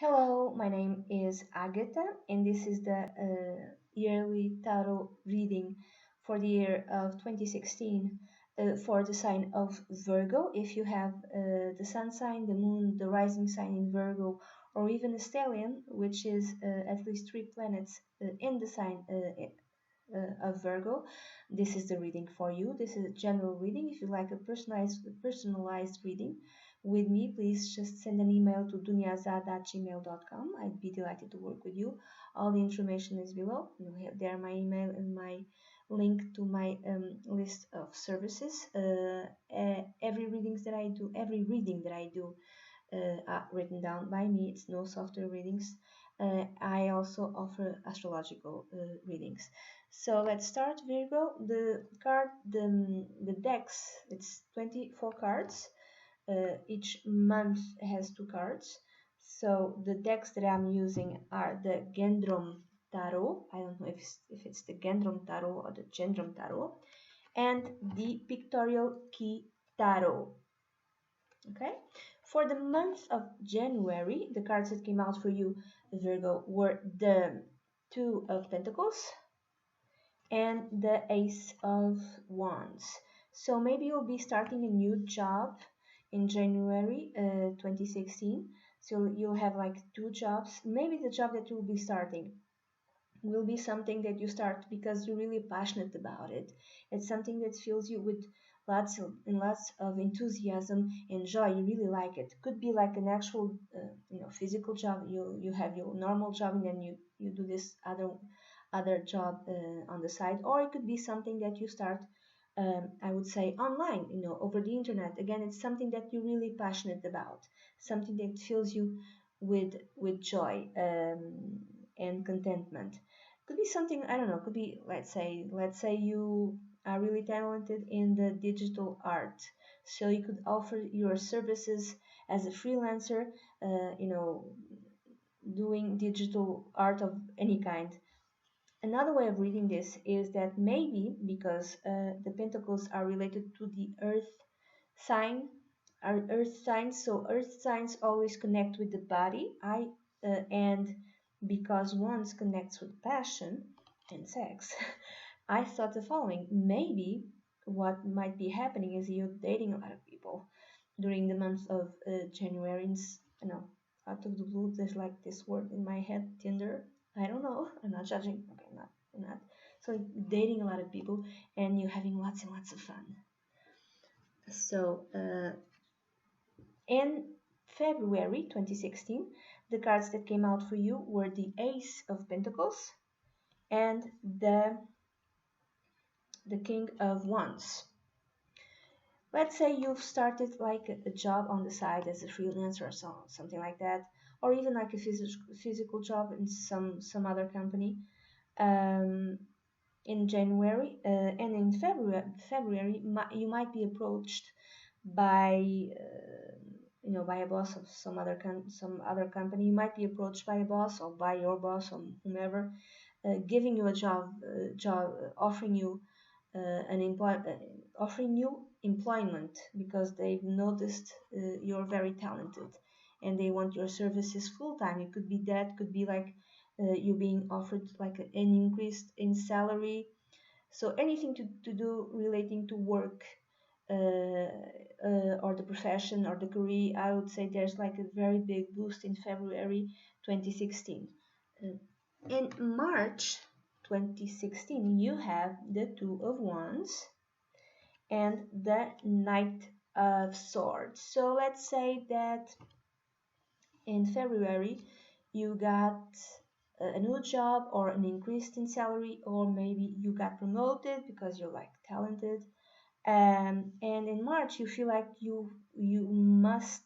Hello, my name is Agatha, and this is the yearly tarot reading for the year of 2016 for the sign of Virgo. If you have the sun sign, the moon, the rising sign in Virgo, or even a stellium, which is at least three planets in the sign of Virgo, this is the reading for you. This is a general reading. If you like a personalized reading with me, please just send an email to dunyaza@gmail.com. I'd be delighted to work with you. All the information is below. You have there my email and my link to my list of services. Every reading that I do written down by me. It's no software readings. I also offer astrological readings. So let's start, Virgo. The decks. It's 24 cards. Each month has two cards. So the decks that I'm using are the Gendrom Tarot. I don't know if it's the Gendrom Tarot or the Gendrom Tarot, and the Pictorial Key Tarot. Okay, for the month of January, the cards that came out for you, Virgo, were the Two of Pentacles and the Ace of Wands. So maybe you'll be starting a new job in January 2016. So you'll have like two jobs. Maybe the job that you'll be starting will be something that you start because you're really passionate about it. It's something that fills you with lots of enthusiasm and joy. You really like it. Could be like an actual, physical job. You have your normal job and then you do this other job on the side, or it could be something that you start. I would say online, over the internet. Again, it's something that you're really passionate about, something that fills you with joy and contentment. Could be something, I don't know, could be, let's say you are really talented in the digital art, so you could offer your services as a freelancer, doing digital art of any kind. Another way of reading this is that maybe because the pentacles are related to the earth sign, are earth signs, so earth signs always connect with the body. And because wands connects with passion and sex, I thought the following: maybe what might be happening is you're dating a lot of people during the month of January. Out of the blue, there's like this word in my head, Tinder. I don't know. I'm not judging. Okay, I'm not. So dating a lot of people and you're having lots and lots of fun. So in February 2016, the cards that came out for you were the Ace of Pentacles and the King of Wands. Let's say you've started like a job on the side as a freelancer or something like that, or even like a physical job in some other company in January, and in February you might be approached by by a boss of some other company. You might be approached by a boss or by your boss or whomever, giving you a job, offering you employment because they've noticed you're very talented and they want your services full time. It could be that, could be like you being offered like an increase in salary. So anything to do relating to work, or the profession or the career, I would say there's like a very big boost in February 2016. In March 2016, you have the Two of Wands and the Knight of Swords. So let's say that in February you got a new job or an increase in salary, or maybe you got promoted because you're like talented. And in March you feel like you must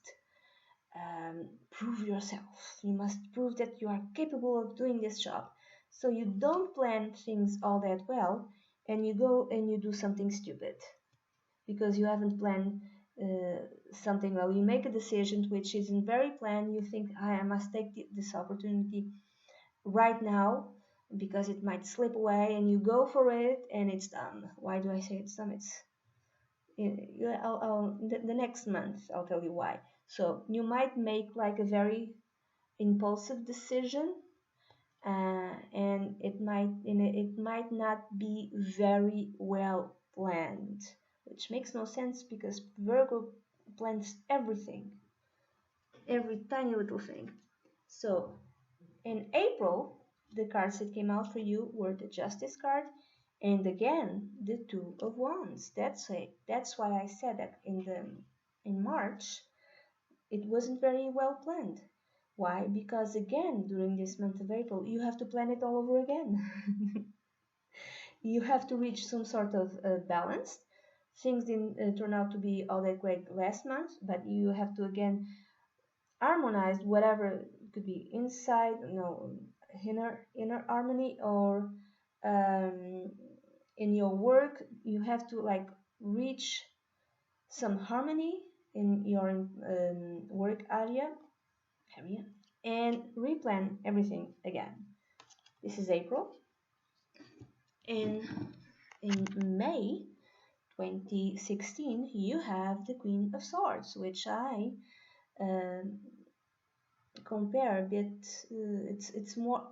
prove yourself. You must prove that you are capable of doing this job. So you don't plan things all that well, and you go and you do something stupid because you haven't planned something well. You make a decision which isn't very planned. You think, I must take this opportunity right now because it might slip away, and you go for it and it's done. Why do I say it's done? It's the next month I'll tell you why. So you might make like a very impulsive decision, and it might not be very well planned, which makes no sense because Virgo plans everything, every tiny little thing. So in April, the cards that came out for you were the Justice card and again the Two of Wands. That's why I said that in March it wasn't very well planned. Why? Because again, during this month of April, you have to plan it all over again. You have to reach some sort of balance. Things didn't turn out to be all that great last month, but you have to again harmonize whatever could be inside, inner harmony, or um, in your work, you have to like reach some harmony in your work area and replan everything again. This is April. In May 2016, you have the Queen of Swords, which I um, compare a bit. It's more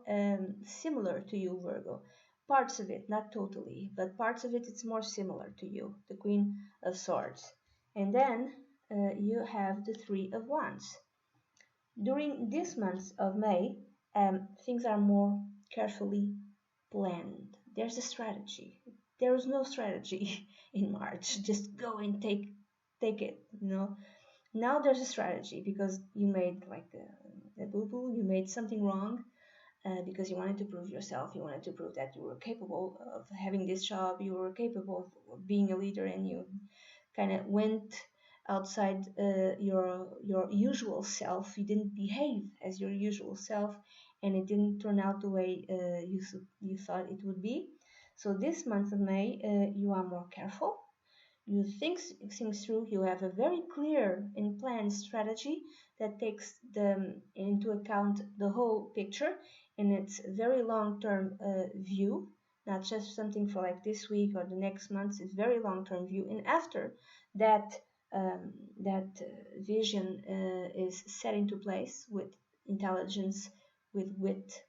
similar to you, Virgo. Parts of it, not totally, but parts of it, it's more similar to you, the Queen of Swords. And then you have the Three of Wands. During this month of May, things are more carefully planned. There's a strategy. There was no strategy in March. Just go and take it. Now there's a strategy because you made like a boo boo. You made something wrong because you wanted to prove yourself. You wanted to prove that you were capable of having this job. You were capable of being a leader, and you kind of went outside your usual self. You didn't behave as your usual self, and it didn't turn out the way you thought it would be. So this month of May, you are more careful. You think things through. You have a very clear and planned strategy that takes into account the whole picture, and it's a very long-term view, not just something for like this week or the next month. It's very long-term view, and after that, vision is set into place with intelligence, with wit,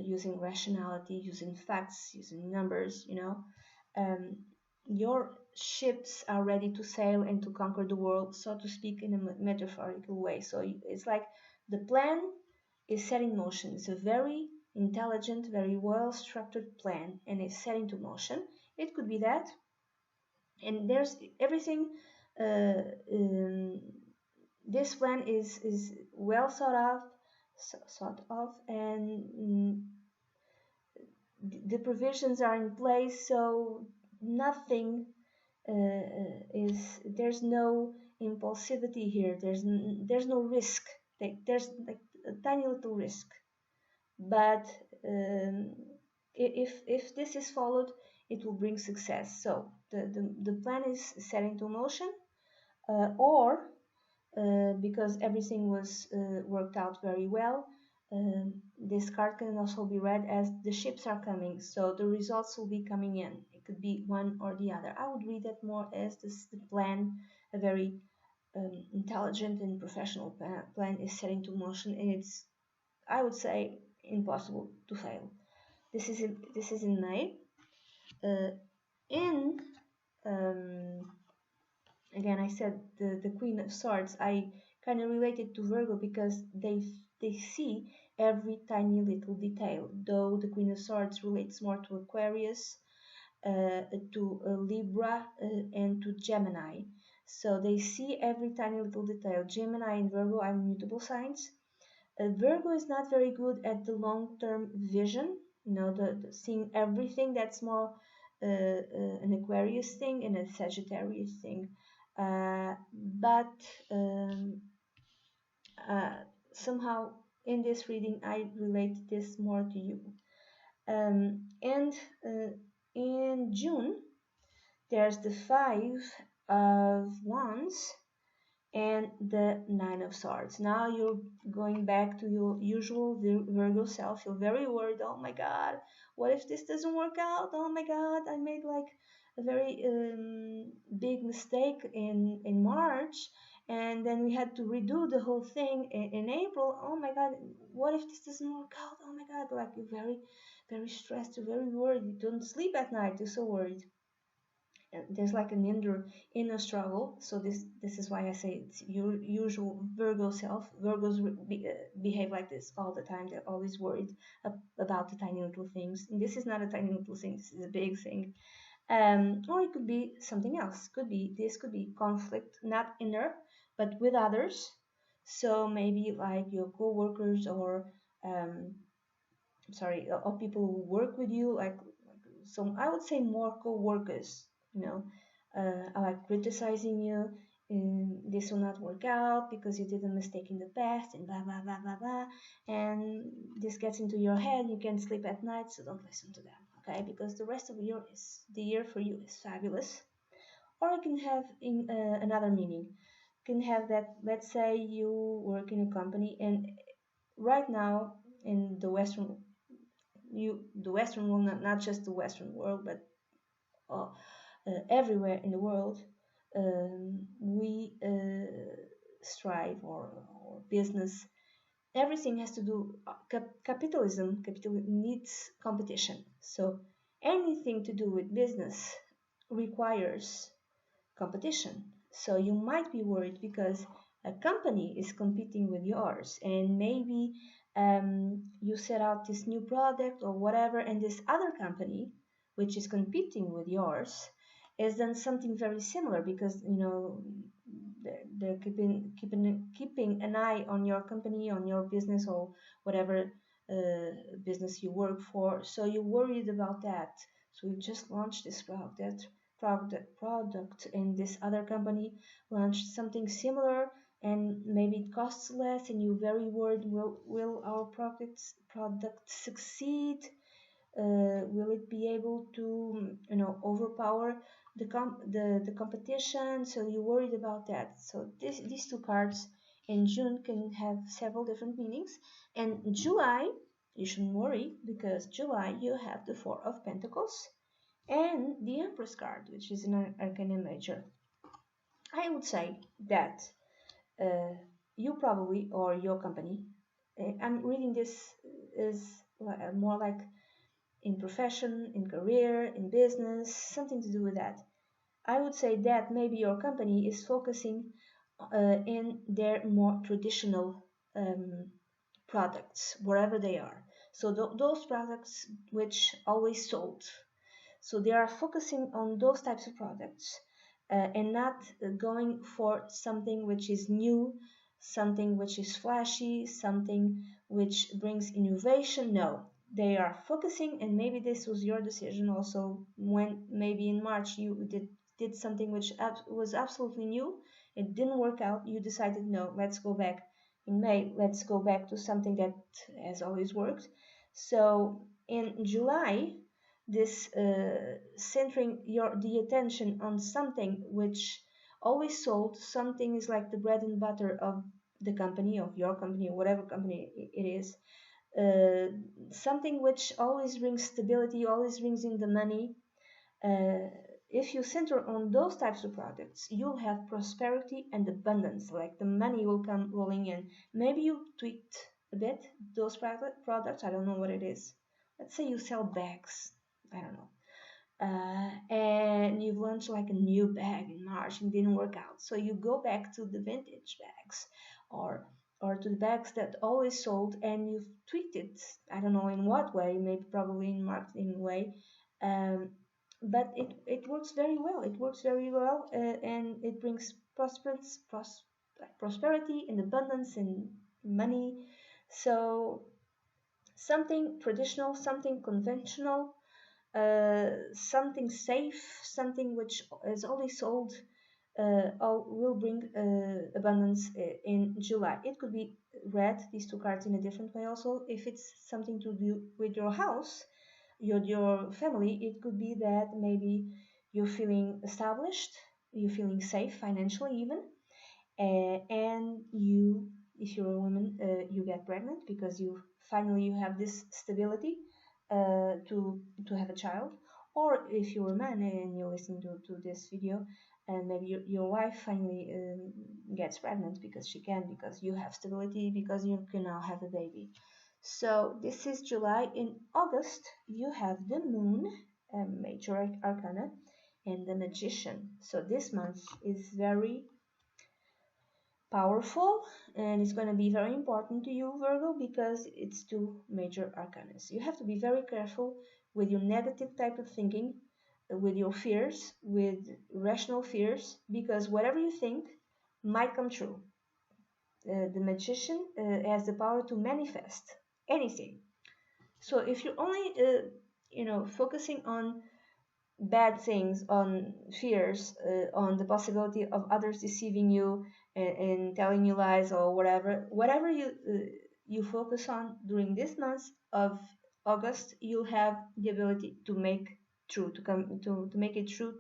using rationality, using facts, using numbers, um, your ships are ready to sail and to conquer the world, so to speak, in a metaphorical way. So it's like the plan is set in motion. It's a very intelligent, very well structured plan, and it's set into motion. It could be that, and there's everything. Uh, um, this plan is well thought of, and the provisions are in place, so nothing there's no impulsivity here. There's no risk. There's like a tiny little risk, but if this is followed, it will bring success. So the plan is set into motion, or because everything was worked out very well. This card can also be read as the ships are coming, so the results will be coming in. It could be one or the other. I would read that more as the plan, a very intelligent and professional plan is set into motion, and it's, I would say, impossible to fail. This is in May. In Again, I said the Queen of Swords, I kind of related to Virgo because they see every tiny little detail, though the Queen of Swords relates more to Aquarius, to Libra, and to Gemini. So they see every tiny little detail. Gemini and Virgo are mutable signs. Virgo is not very good at the long-term vision, the seeing everything. That's more an Aquarius thing and a Sagittarius thing. But somehow in this reading, I relate this more to you. And in June, there's the Five of Wands and the Nine of Swords. Now you're going back to your usual Virgo self. You're very worried. Oh my God, what if this doesn't work out? Oh my God, I made like a very big mistake in March, and then we had to redo the whole thing in April. Oh my God, what if this doesn't work out? Oh my God, like you're very, very stressed, you're very worried, you don't sleep at night, you're so worried. And there's like an inner struggle. So this is why I say it's your usual Virgo self. Virgos behave like this all the time. They're always worried about the tiny little things. And this is not a tiny little thing. This is a big thing. Or it could be something else. Could be conflict, not inner, but with others. So maybe like your co-workers or um, sorry, or people who work with you, like so I would say more co-workers, you know, are like criticizing you. This will not work out because you did a mistake in the past, and blah blah blah blah blah. And this gets into your head. You can't sleep at night, so don't listen to them, okay? Because the rest of the year for you is fabulous. Or it can have in another meaning. Can have that. Let's say you work in a company, and right now in the Western world, not just the Western world, but uh, everywhere in the world, we strive or business. Everything has to do capitalism. Capitalism needs competition. So anything to do with business requires competition. So you might be worried because a company is competing with yours, and maybe you set out this new product or whatever, and this other company, which is competing with yours, has done something very similar because they're keeping an eye on your company, on your business, or whatever business you work for. So you're worried about that. So we just launched this product and this other company launched something similar, and maybe it costs less, and you're very worried, will our product succeed? Will it be able to overpower the competition? So you're worried about that. So these two cards in June can have several different meanings. And July, you shouldn't worry, because July you have the Four of Pentacles and the Empress card, which is an Arcana Major. I would say that uh, you probably, or your company, I'm reading this is more like in profession, in career, in business, something to do with that. I would say that maybe your company is focusing in their more traditional products, wherever they are. So those products which always sold, so they are focusing on those types of products and not going for something which is new, something which is flashy, something which brings innovation. No, they are focusing, and maybe this was your decision also when maybe in March you did something which was absolutely new. It didn't work out. You decided, no, let's go back. In May, let's go back to something that has always worked. So in July, this centering the attention on something which always sold, something is like the bread and butter of the company, of your company, or whatever company it is, uh, something which always brings stability, always brings in the money. uh, if you center on those types of products, you'll have prosperity and abundance, like the money will come rolling in. Maybe you tweaked a bit those products, I don't know what it is. Let's say you sell bags, I don't know, and you've launched like a new bag in March and didn't work out. So you go back to the vintage bags, or to the bags that always sold, and you've tweaked it. I don't know in what way, maybe probably in marketing way, um, but it works very well. It works very well, and it brings prosperity and abundance and money. So something traditional, something conventional, something safe, something which is only sold, will bring abundance in July. It could be read, these two cards, in a different way also. If it's something to do with your house, your family, it could be that maybe you're feeling established, you're feeling safe financially even, and you, if you're a woman, you get pregnant because you have this stability to have a child. Or if you're a man and you're listening to this video, and maybe your wife finally gets pregnant because she can, because you have stability, because you can now have a baby. So this is July. In August, you have the moon, major arcana, and the magician. So this month is very powerful, and it's going to be very important to you, Virgo, because it's two major arcana. You have to be very careful with your negative type of thinking, with your fears, with rational fears, because whatever you think might come true. The magician has the power to manifest anything. So if you're only focusing on bad things, on fears, on the possibility of others deceiving you and telling you lies or whatever you focus on during this month of August, you have the ability to make true, to make it true,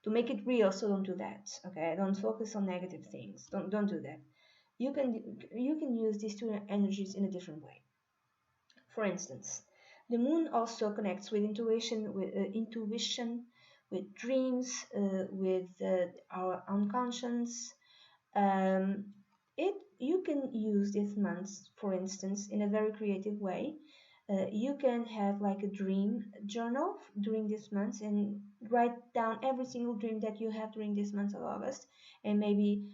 to make it real. So don't do that. Okay, don't focus on negative things. Don't do that. You can use these two energies in a different way. For instance, the moon also connects with intuition, with dreams, with our unconscious. Um, it you can use this month, for instance, in a very creative way. You can have like a dream journal during this month and write down every single dream that you have during this month of August, and maybe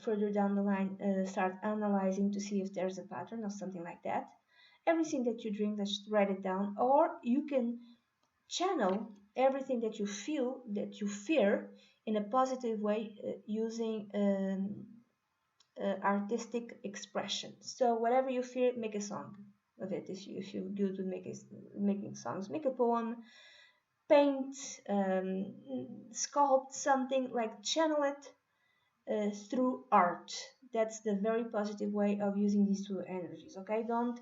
further down the line start analyzing to see if there's a pattern or something like that. Everything that you dream, just write it down, or you can channel everything that you feel, that you fear, in a positive way using artistic expression. So whatever you fear, make a song of it. If you're good with making songs, make a poem, paint, sculpt something, like channel it through art. That's the very positive way of using these two energies. Okay, don't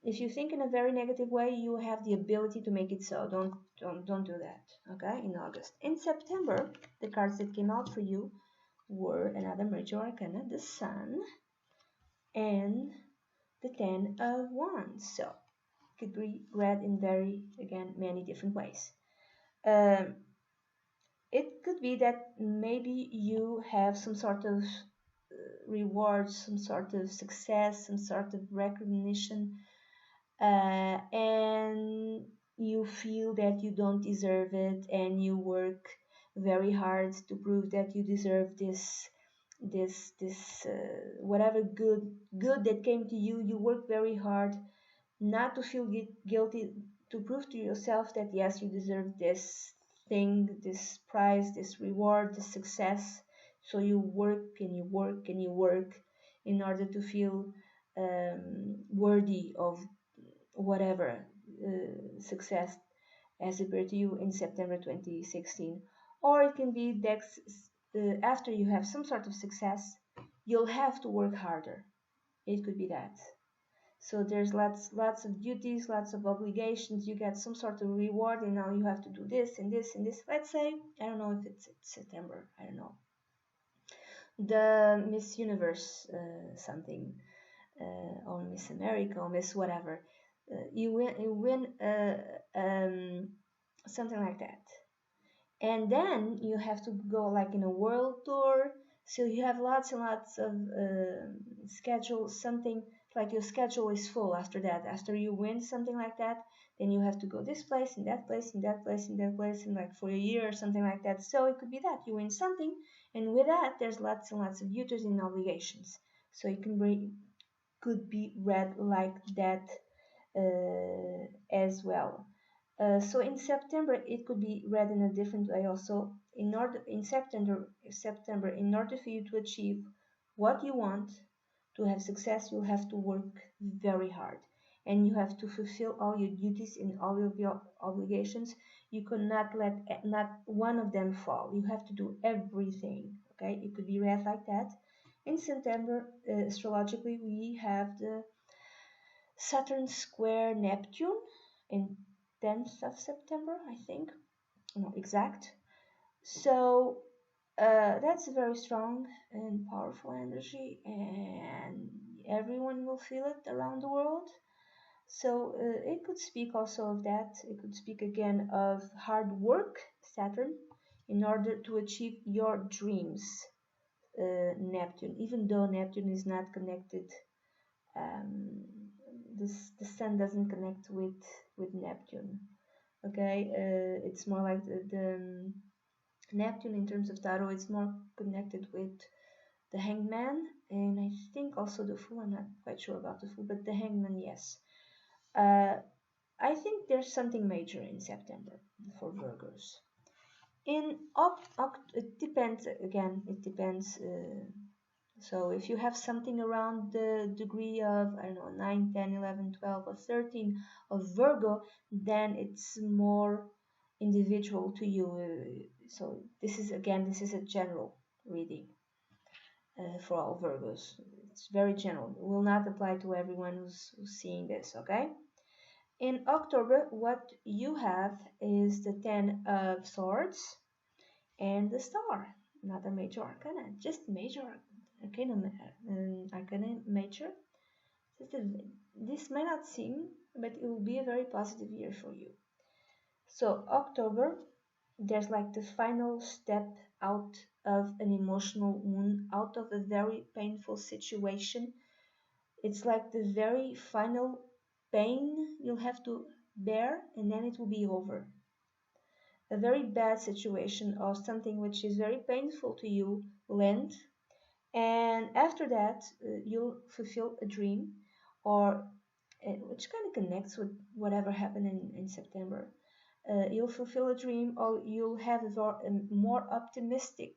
if you think in a very negative way, you have the ability to make it so. Don't do that. Okay, in August. In September, the cards that came out for you were another major arcana, the Sun, and the Ten of Wands. So it could be read in many different ways. Um, it could be that maybe you have some sort of reward, some sort of success, some sort of recognition, and you feel that you don't deserve it, and you work very hard to prove that you deserve this whatever good that came to you. You work very hard not to feel guilty, to prove to yourself that yes, you deserve this thing, this prize, this reward, this success. So you work and you work and you work in order to feel worthy of whatever success has appeared to you in September 2016. Or it can be that after you have some sort of success, you'll have to work harder. It could be that. So there's lots of duties, lots of obligations. You get some sort of reward, and now you have to do this and this and this. Let's say, I don't know if it's September, I don't know, the Miss Universe something, or Miss America, or Miss whatever. You win something like that, and then you have to go like in a world tour. So you have lots and lots of schedule, something like your schedule is full after that. After you win something like that, then you have to go this place and that place and that place and that place, and like for a year or something like that. So it could be that you win something, and with that there's lots and lots of duties and obligations. So it could be read like that as well. So in September, it could be read in a different way also. In September, in order for you to achieve what you want, to have success, you have to work very hard, and you have to fulfill all your duties and all of your obligations. You cannot let not one of them fall. You have to do everything. Okay, it could be read like that. In September, astrologically, we have the Saturn square Neptune in 10th of September, I think. No, exact. So that's a very strong and powerful energy, and everyone will feel it around the world. So it could speak also of that. It could speak again of hard work, Saturn. in order to achieve your dreams. Neptune, even though Neptune is not connected, um, the Sun doesn't connect with Neptune. Okay, it's more like the Neptune in terms of tarot. It's more connected with the Hangman, and I think also the Fool. I'm not quite sure about the Fool, but the Hangman, yes. Uh, I think there's something major in September for Virgos. It depends again. It depends. So if you have something around the degree of, I don't know, 9, 10, 11, 12, or 13 of Virgo, then it's more individual to you. So this is a general reading for all Virgos. It's very general. It will not apply to everyone who's seeing this, okay? In October, what you have is the Ten of Swords and the Star, not a major arcana, just major arcana, arcana major. This may not seem, but it will be a very positive year for you. So October, there's like the final step out of an emotional wound, out of a very painful situation. It's like the very final pain you'll have to bear, and then it will be over. A very bad situation or something which is very painful to you will end, and after that you'll fulfill a dream, or which kind of connects with whatever happened in September. You'll fulfill a dream, or you'll have a more optimistic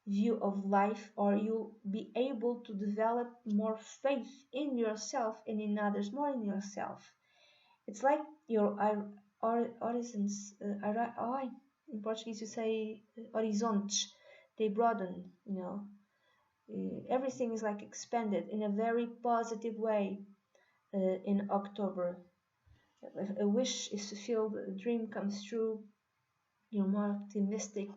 view of life, or you'll be able to develop more faith in yourself and in others, more in yourself. It's like your horizons, in Portuguese you say horizontes, they broaden, everything is like expanded in a very positive way in October. A wish is fulfilled, a dream comes true, you're more optimistic,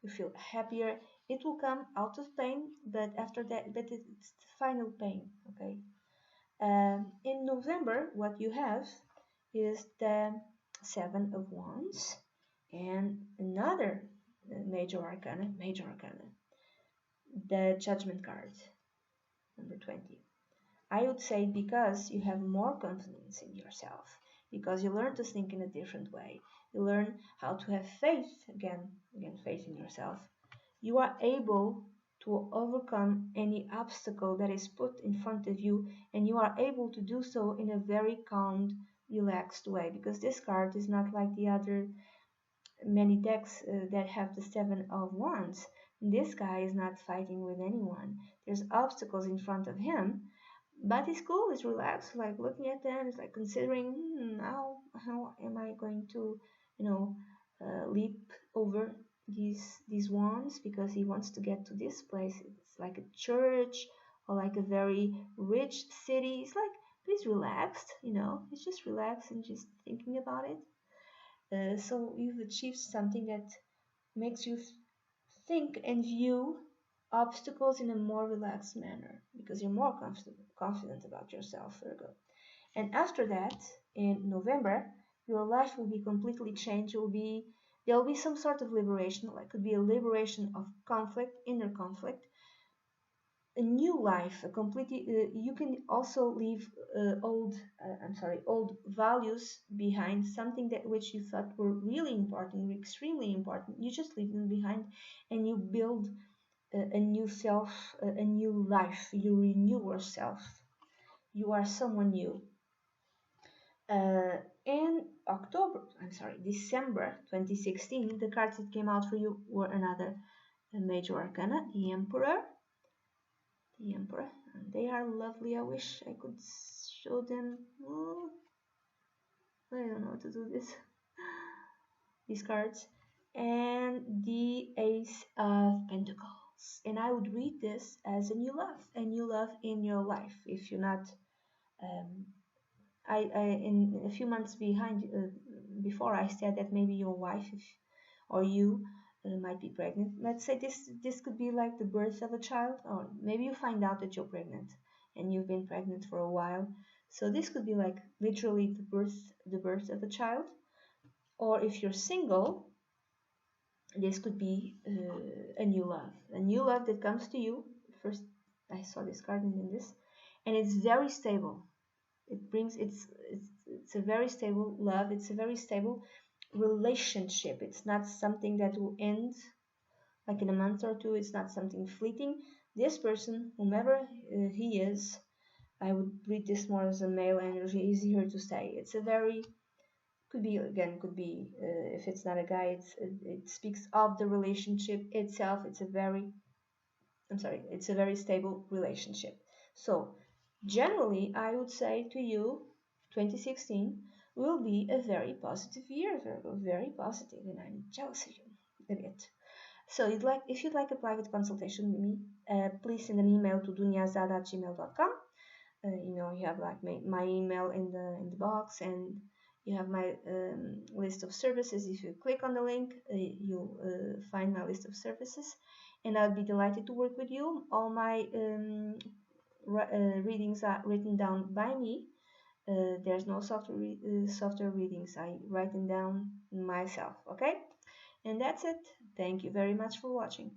you feel happier. It will come out of pain, but after that, but it's the final pain, okay? In November, what you have is the Seven of Wands and another major arcana, the Judgment card, number 20. I would say because you have more confidence in yourself, because you learn to think in a different way, you learn how to have faith, again, faith in yourself, you are able to overcome any obstacle that is put in front of you, and you are able to do so in a very calm, relaxed way, because this card is not like the other many decks that have the Seven of Wands. This guy is not fighting with anyone. There's obstacles in front of him, but he's cool, he's relaxed, like looking at them, it's like considering, how am I going to, leap over these wands, because he wants to get to this place. It's like a church or like a very rich city. It's like he's relaxed, he's just relaxed and just thinking about it. So you've achieved something that makes you think and view obstacles in a more relaxed manner, because you're more confident about yourself, Virgo. And after that, in November, your life will be completely changed. There'll be some sort of liberation, like could be a liberation of conflict, inner conflict, a new life, a completely. You can also leave old values behind, something that which you thought were really important, extremely important. You just leave them behind, and you build a new self, a new life. You renew yourself. You are someone new. In December 2016, the cards that came out for you were another major arcana, the Emperor. The Emperor. And they are lovely. I wish I could show them. Oh, I don't know how to do this. These cards. And the Ace of Pentacles. And I would read this as a new love in your life. If you're not, I in a few months before I said that maybe your wife or you might be pregnant. Let's say this could be like the birth of a child, or maybe you find out that you're pregnant and you've been pregnant for a while. So this could be like literally the birth of a child. Or if you're single, This could be a new love that comes to you. First, I saw this card in this, and it's very stable. It brings it's a very stable love. It's a very stable relationship. It's not something that will end like in a month or two. It's not something fleeting. This person, whomever he is, I would read this more as a male energy. Easier to say. It's a very could be again could be if it's not a guy. It speaks of the relationship itself. It's a very stable relationship. So generally, I would say to you, 2016 will be a very positive year, Virgo, very positive, and I'm jealous of you a bit. So if you'd like a private consultation with me, please send an email to dunyazad@gmail.com. You have like my email in the box, and you have my list of services. If you click on the link, you'll find my list of services, and I'll be delighted to work with you. All my readings are written down by me. There's no software readings. I write them down myself. Okay, and that's it. Thank you very much for watching.